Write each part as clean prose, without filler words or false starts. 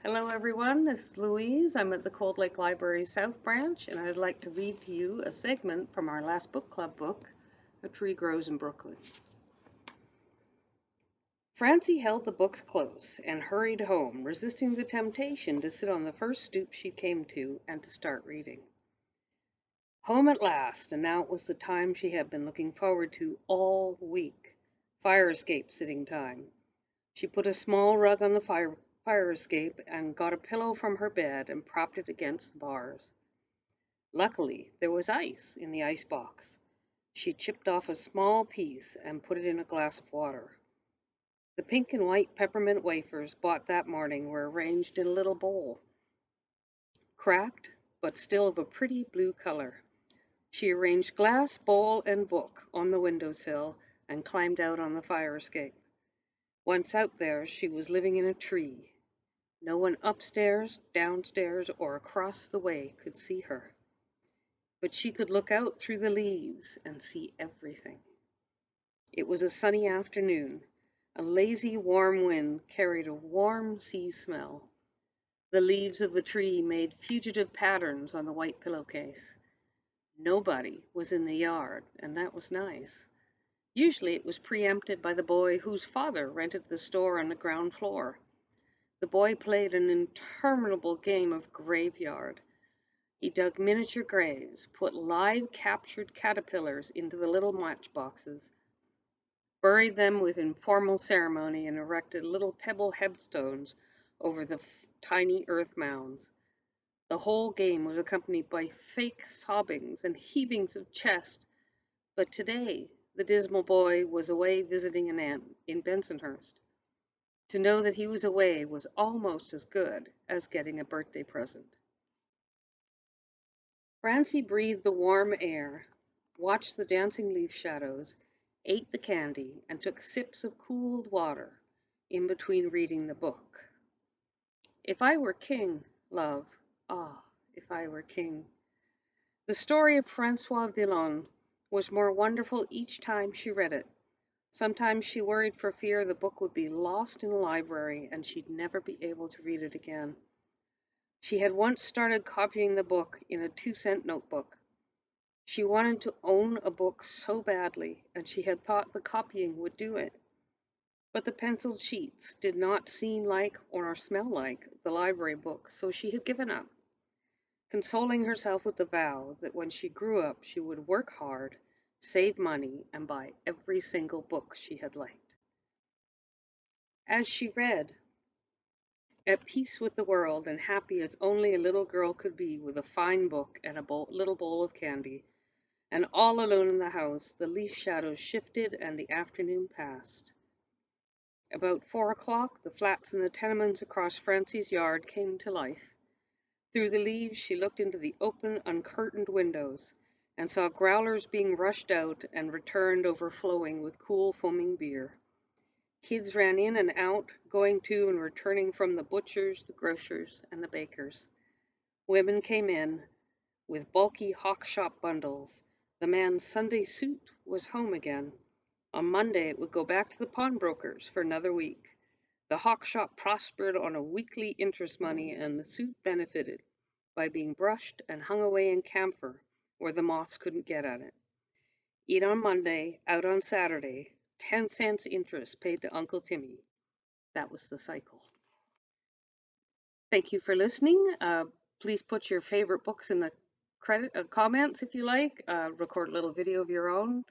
Hello everyone, this is Louise. I'm at the Cold Lake Library South Branch and I'd like to read to you a segment from our last book club book, A Tree Grows in Brooklyn. Francie held the books close and hurried home, resisting the temptation to sit on the first stoop she came to and to start reading. Home at last, and now it was the time she had been looking forward to all week, fire escape sitting time. She put a small rug on the fire escape and got a pillow from her bed and propped it against the bars. Luckily, there was ice in the ice box. She chipped off a small piece and put it in a glass of water. The pink and white peppermint wafers bought that morning were arranged in a little bowl, cracked but still of a pretty blue color. She arranged glass, bowl, and book on the windowsill and climbed out on the fire escape. Once out there, she was living in a tree. No one upstairs, downstairs, or across the way could see her. But she could look out through the leaves and see everything. It was a sunny afternoon. A lazy, warm wind carried a warm sea smell. The leaves of the tree made fugitive patterns on the white pillowcase. Nobody was in the yard, and that was nice. Usually it was preempted by the boy whose father rented the store on the ground floor. The boy played an interminable game of graveyard. He dug miniature graves, put live captured caterpillars into the little matchboxes, buried them with informal ceremony, and erected little pebble headstones over the tiny earth mounds. The whole game was accompanied by fake sobbings and heavings of chest, but today the dismal boy was away visiting an aunt in Bensonhurst. To know that he was away was almost as good as getting a birthday present. Francie breathed the warm air, watched the dancing leaf shadows, ate the candy, and took sips of cooled water in between reading the book. If I were king, love, ah, if I were king. The story of Francois Villon was more wonderful each time she read it. Sometimes she worried for fear the book would be lost in the library and she'd never be able to read it again. She had once started copying the book in a 2-cent notebook. She wanted to own a book so badly, and she had thought the copying would do it. But the penciled sheets did not seem like or smell like the library books, so she had given up, consoling herself with the vow that when she grew up she would work hard, save money, and buy every single book she had liked. As she read, at peace with the world and happy as only a little girl could be with a fine book and a little bowl of candy, and all alone in the house, the leaf shadows shifted and the afternoon passed. About 4 o'clock, the flats in the tenements across Francie's yard came to life. Through the leaves, she looked into the open, uncurtained windows and saw growlers being rushed out and returned overflowing with cool, foaming beer. Kids ran in and out, going to and returning from the butchers, the grocers, and the bakers. Women came in with bulky hawk shop bundles. The man's Sunday suit was home again. On Monday it would go back to the pawnbrokers for another week. The hawk shop prospered on a weekly interest money, and the suit benefited by being brushed and hung away in camphor where the moths couldn't get at it. Eat on Monday, out on Saturday, 10 cents interest paid to Uncle Timmy. That was the cycle. Thank you for listening. Please put your favorite books in the comments if you like. Record a little video of your own,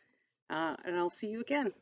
and I'll see you again.